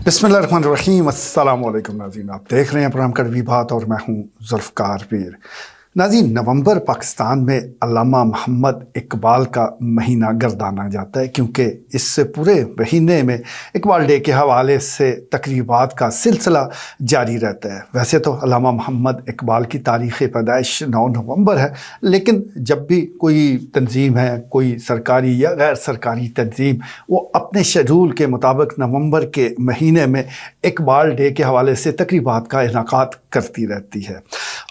बिस्मिल्लाहिर्रहमानिर्रहीम। अस्सलाम वालेकुम नाज़रीन, आप देख रहे हैं प्रोग्राम कड़वी बात और मैं हूँ ज़ुल्फ़कार पीर। नाज़रीन, नवंबर पाकिस्तान में अल्लामा मोहम्मद इकबाल का महीना गर्दाना जाता है, क्योंकि इस पूरे महीने में इकबाल डे के हवाले से तकरीबात का सिलसिला जारी रहता है। वैसे तो अल्लामा मोहम्मद इकबाल की तारीख़ पैदाइश 9 नवंबर है, लेकिन जब भी कोई तंजीम है, कोई सरकारी या गैर सरकारी तंजीम, वो अपने शेड्यूल के मुताबिक नवंबर के महीने में इकबाल डे के हवाले से तकरीबात का इनाकात करती रहती है।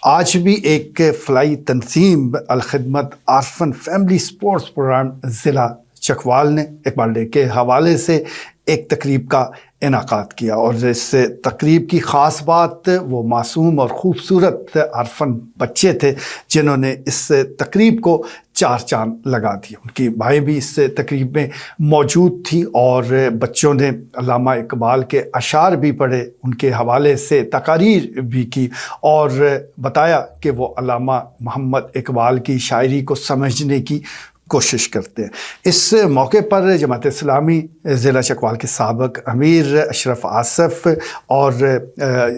आज भी एक फ़लाई तंजीम अल-खिदमत आरफन फैमिली स्पोर्ट्स प्रोग्राम ज़िला चकवाल ने इकबाल डे के हवाले से एक तकरीब का इनाकात किया, और इस तकरीब की ख़ास बात वो मासूम और ख़ूबसूरत आरफन बच्चे थे जिन्होंने इस तकरीब को 4 चांद लगा दिए। उनकी माएँ भी इस तकरीब में मौजूद थी और बच्चों ने अल्लामा इकबाल के अशार भी पढ़े, उनके हवाले से तकारीर भी की और बताया कि वो अल्लामा मोहम्मद इकबाल की शायरी को समझने की कोशिश करते हैं। इस मौके पर जमात इस्लामी ज़िला चकवाल के साबिक़ अमीर अशरफ आसफ़ और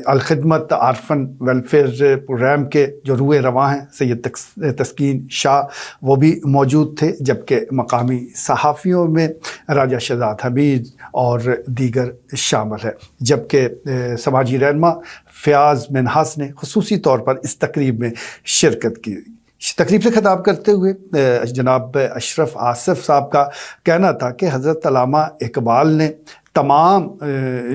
अल-खिदमत आरफन वेलफेयर प्रोग्राम के जो रूए रवां हैं सैयद तस्कीन शाह, वो भी मौजूद थे, जबकि मकामी सहाफ़ियों में राजा शहजाद हमीद और दीगर शामिल है। जबकि समाजी रहनुमा फ़याज़ मिन्हास ने ख़ुसूसी तौर पर इस तकरीब में शिरकत की। तकरीब से खिताब करते हुए जनाब अशरफ आसफ़ साहब का कहना था कि हज़रत अल्लामा इकबाल ने तमाम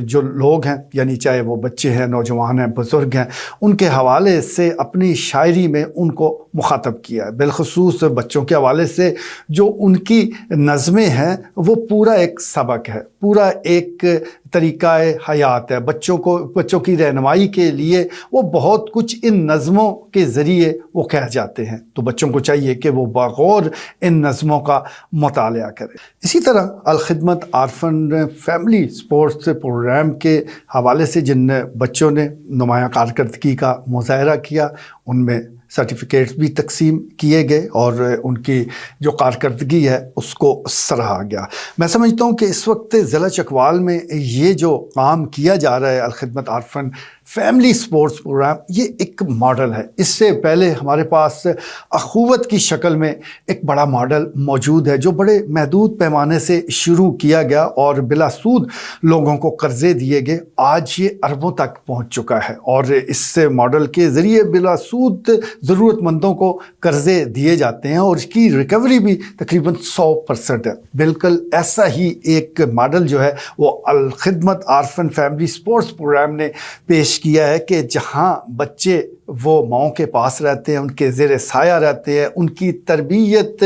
जो लोग हैं, यानी चाहे वो बच्चे हैं, नौजवान हैं, बुज़ुर्ग हैं, उनके हवाले से अपनी शायरी में उनको मुखातब किया है। बिलख़ुसूस बच्चों के हवाले से जो उनकी नज़में हैं वो पूरा एक सबक है, पूरा एक तरीक़ा हयात है। बच्चों की रहनुमाई के लिए वो बहुत कुछ इन नज़मों के ज़रिए वो कह जाते हैं, तो बच्चों को चाहिए कि वो बग़ौर इन नज़मों का मुतालिया करें। इसी तरह अल-खिदमत आरफन फैमिली स्पोर्ट्स प्रोग्राम के हवाले से जिन बच्चों ने नुमाया कारकर्दगी का मुज़ाहरा किया, उनमें सर्टिफिकेट्स भी तकसीम किए गए और उनकी जो कारकर्दगी है उसको सराहा गया। मैं समझता हूँ कि इस वक्त ज़िला चकवाल में ये जो काम किया जा रहा है अल-खिदमत आरफन फैमिली स्पोर्ट्स प्रोग्राम, ये एक मॉडल है। इससे पहले हमारे पास अखुवत की शक्ल में एक बड़ा मॉडल मौजूद है जो बड़े महदूद पैमाने से शुरू किया गया और बिला सूद लोगों को कर्ज़े दिए गए। आज ये अरबों तक पहुंच चुका है और इस मॉडल के ज़रिए बिला सूद ज़रूरतमंदों को कर्ज़े दिए जाते हैं और इसकी रिकवरी भी तकरीबन 100% है। बिल्कुल ऐसा ही एक मॉडल जो है वो अल-खिदमत आरफन फैमिली स्पोर्ट्स प्रोग्राम ने पेश किया है कि जहां बच्चे वो माओं के पास रहते हैं, उनके ज़ेरे साया रहते हैं, उनकी तरबियत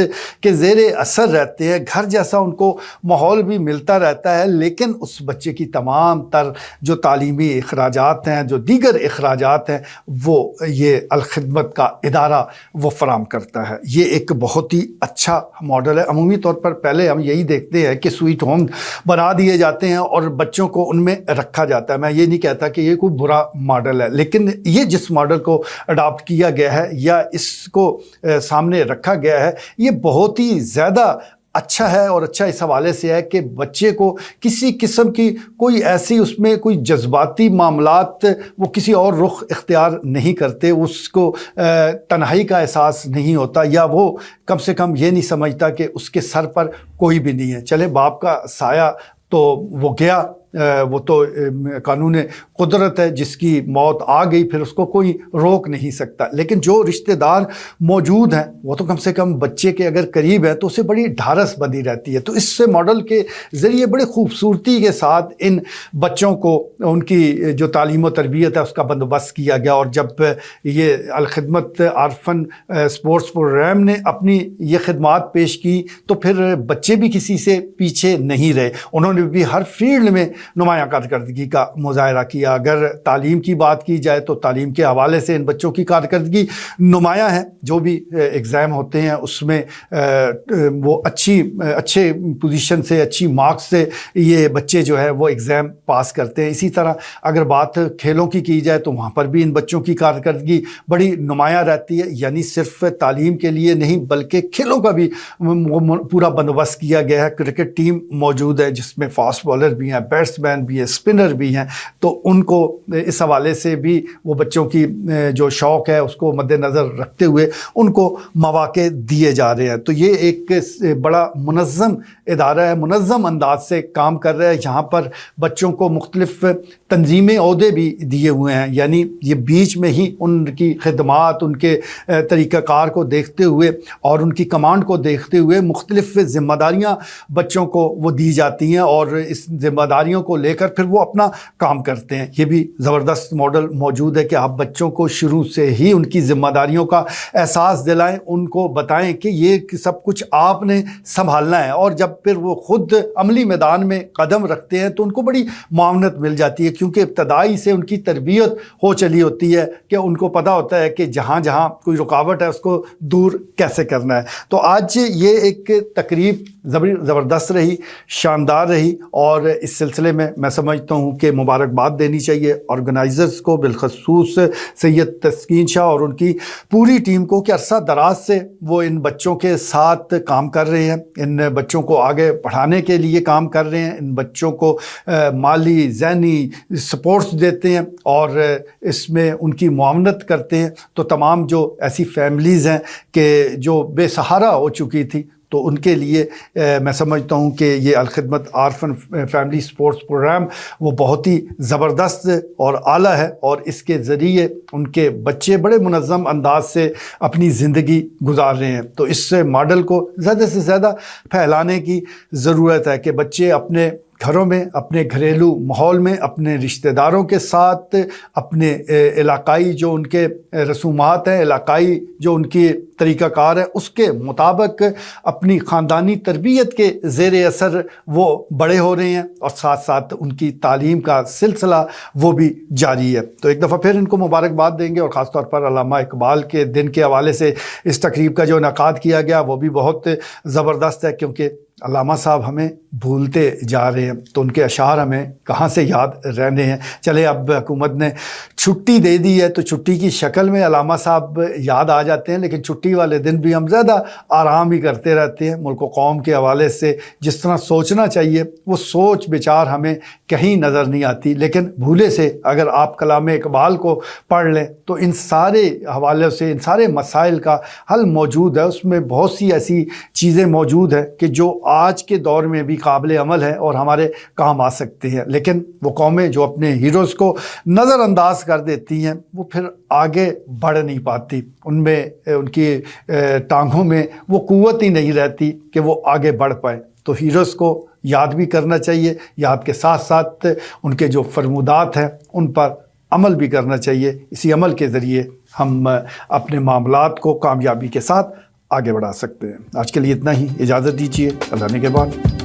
के ज़ेरे असर रहते हैं, घर जैसा उनको माहौल भी मिलता रहता है, लेकिन उस बच्चे की तमाम तर जो तालीमी अखराजात हैं, जो दीगर अखराजात हैं, वो ये अल-खिदमत का इदारा वो फराम करता है। ये एक बहुत ही अच्छा मॉडल है। अमूमी तौर पर पहले हम यही देखते हैं कि स्वीट होम बना दिए जाते हैं और बच्चों को उनमें रखा जाता है। मैं ये नहीं कहता कि ये कोई बुरा मॉडल है, लेकिन ये जिस मॉडल को अडॉप्ट किया गया है या इसको सामने रखा गया है, ये बहुत ही ज़्यादा अच्छा है। और अच्छा इस हवाले से है कि बच्चे को किसी किस्म की कोई ऐसी उसमें कोई जज्बाती मामलात वो किसी और रुख इख्तियार नहीं करते, उसको तन्हाई का एहसास नहीं होता, या वो कम से कम ये नहीं समझता कि उसके सर पर कोई भी नहीं है। चले बाप का साया तो वो गया, वो तो कानून कुदरत है, जिसकी मौत आ गई फिर उसको कोई रोक नहीं सकता, लेकिन जो रिश्तेदार मौजूद हैं वो तो कम से कम बच्चे के अगर करीब है तो उसे बड़ी ढारस बंधी रहती है। तो इस मॉडल के ज़रिए बड़ी खूबसूरती के साथ इन बच्चों को उनकी जो तालीम व तरबियत है उसका बंदोबस्त किया गया। और जब ये अल-खिदमत आरफन स्पोर्ट्स प्रोग्राम ने अपनी ये खिदमात पेश की तो फिर बच्चे भी किसी से पीछे नहीं रहे, उन्होंने भी हर फील्ड में नुमाया कारकर्दगी का मुज़ाहरा किया। अगर तालीम की बात की जाए तो तालीम के हवाले से इन बच्चों की कारकर्दगी नुमाया है। जो भी एग्ज़ाम होते हैं उसमें वो अच्छे पोजीशन से, अच्छी मार्क्स से ये बच्चे जो है वो एग्ज़ाम पास करते हैं। इसी तरह अगर बात खेलों की जाए तो वहाँ पर भी इन बच्चों की कारकर्दगी बड़ी नुमाया रहती है। यानी सिर्फ तालीम के लिए नहीं बल्कि खेलों का भी पूरा बंदोबस्त किया गया है। क्रिकेट टीम मौजूद है जिसमें फास्ट बॉलर भी हैं, بیٹسمین بھی ہیں، اسپنر بھی ہیں، تو ان کو اس حوالے سے بھی وہ بچوں کی جو شوق ہے اس کو مد نظر رکھتے ہوئے ان کو مواقع دیے جا رہے ہیں۔ تو یہ ایک بڑا منظم ادارہ ہے، منظم انداز سے کام کر رہا ہے، جہاں پر بچوں کو مختلف تنظیمی عہدے بھی دیے ہوئے ہیں، یعنی یہ بیچ میں ہی ان کی خدمات، ان کے طریقہ کار کو دیکھتے ہوئے اور ان کی کمانڈ کو دیکھتے ہوئے مختلف ذمہ داریاں بچوں کو وہ دی جاتی ہیں، اور اس ذمہ داریوں کو لے کر پھر وہ اپنا کام کرتے ہیں۔ یہ بھی زبردست ماڈل موجود ہے کہ آپ بچوں کو شروع سے ہی ان کی ذمہ داریوں کا احساس دلائیں، ان کو بتائیں کہ یہ سب کچھ آپ نے سنبھالنا ہے، اور جب پھر وہ خود عملی میدان میں قدم رکھتے ہیں تو ان کو بڑی معاونت مل جاتی ہے، کیونکہ ابتدائی سے ان کی تربیت ہو چلی ہوتی ہے کہ ان کو پتہ ہوتا ہے کہ جہاں جہاں کوئی رکاوٹ ہے اس کو دور کیسے کرنا ہے۔ تو آج یہ ایک تقریب زبردست رہی، شاندار رہی، اور اس سلسلے میں میں سمجھتا ہوں کہ مبارکباد دینی چاہیے آرگنائزرز کو، بالخصوص سید تسکین شاہ اور ان کی پوری ٹیم کو، کہ عرصہ دراز سے وہ ان بچوں کے ساتھ کام کر رہے ہیں، ان بچوں کو آگے پڑھانے کے لیے کام کر رہے ہیں، ان بچوں کو مالی ذہنی سپورٹس دیتے ہیں اور اس میں ان کی معاونت کرتے ہیں۔ تو تمام جو ایسی فیملیز ہیں کہ جو بے سہارا ہو چکی تھی، تو ان کے لیے میں سمجھتا ہوں کہ یہ Alkhidmat orphan family supports programme وہ بہت ہی زبردست اور اعلیٰ ہے، اور اس کے ذریعے ان کے بچے بڑے منظم انداز سے اپنی زندگی گزار رہے ہیں۔ تو اس ماڈل کو زیادہ سے زیادہ پھیلانے کی ضرورت ہے کہ بچے اپنے گھروں میں، اپنے گھریلو ماحول میں، اپنے رشتہ داروں کے ساتھ، اپنے علاقائی جو ان کے رسومات ہیں، علاقائی جو ان کی طریقہ کار ہے، اس کے مطابق اپنی خاندانی تربیت کے زیر اثر وہ بڑے ہو رہے ہیں، اور ساتھ ساتھ ان کی تعلیم کا سلسلہ وہ بھی جاری ہے۔ تو ایک دفعہ پھر ان کو مبارکباد دیں گے، اور خاص طور پر علامہ اقبال کے دن کے حوالے سے اس تقریب کا جو انعقاد کیا گیا وہ بھی بہت زبردست ہے، کیونکہ علامہ صاحب ہمیں بھولتے جا رہے ہیں، تو ان کے اشعار ہمیں کہاں سے یاد رہنے ہیں۔ چلے اب حکومت نے چھٹی دے دی ہے تو چھٹی کی شکل میں علامہ صاحب یاد آ جاتے ہیں، لیکن چھٹی والے دن بھی ہم زیادہ آرام ہی کرتے رہتے ہیں۔ ملک و قوم کے حوالے سے جس طرح سوچنا چاہیے وہ سوچ بچار ہمیں کہیں نظر نہیں آتی، لیکن بھولے سے اگر آپ کلام اقبال کو پڑھ لیں تو ان سارے حوالوں سے، ان سارے مسائل کا حل موجود ہے۔ اس میں بہت سی ایسی چیزیں موجود ہیں کہ جو آج کے دور میں بھی قابل عمل ہے اور ہمارے کام آ سکتے ہیں، لیکن وہ قومیں جو اپنے ہیروز کو نظر انداز کر دیتی ہیں وہ پھر آگے بڑھ نہیں پاتی، ان میں ان کی ٹانگوں میں وہ قوت ہی نہیں رہتی کہ وہ آگے بڑھ پائیں۔ تو ہیروز کو یاد بھی کرنا چاہیے، یاد کے ساتھ ساتھ ان کے جو فرمودات ہیں ان پر عمل بھی کرنا چاہیے۔ اسی عمل کے ذریعے ہم اپنے معاملات کو کامیابی کے ساتھ آگے بڑھا سکتے ہیں۔ آج کے لیے اتنا ہی، اجازت دیجیے، اللہ نے کے بعد۔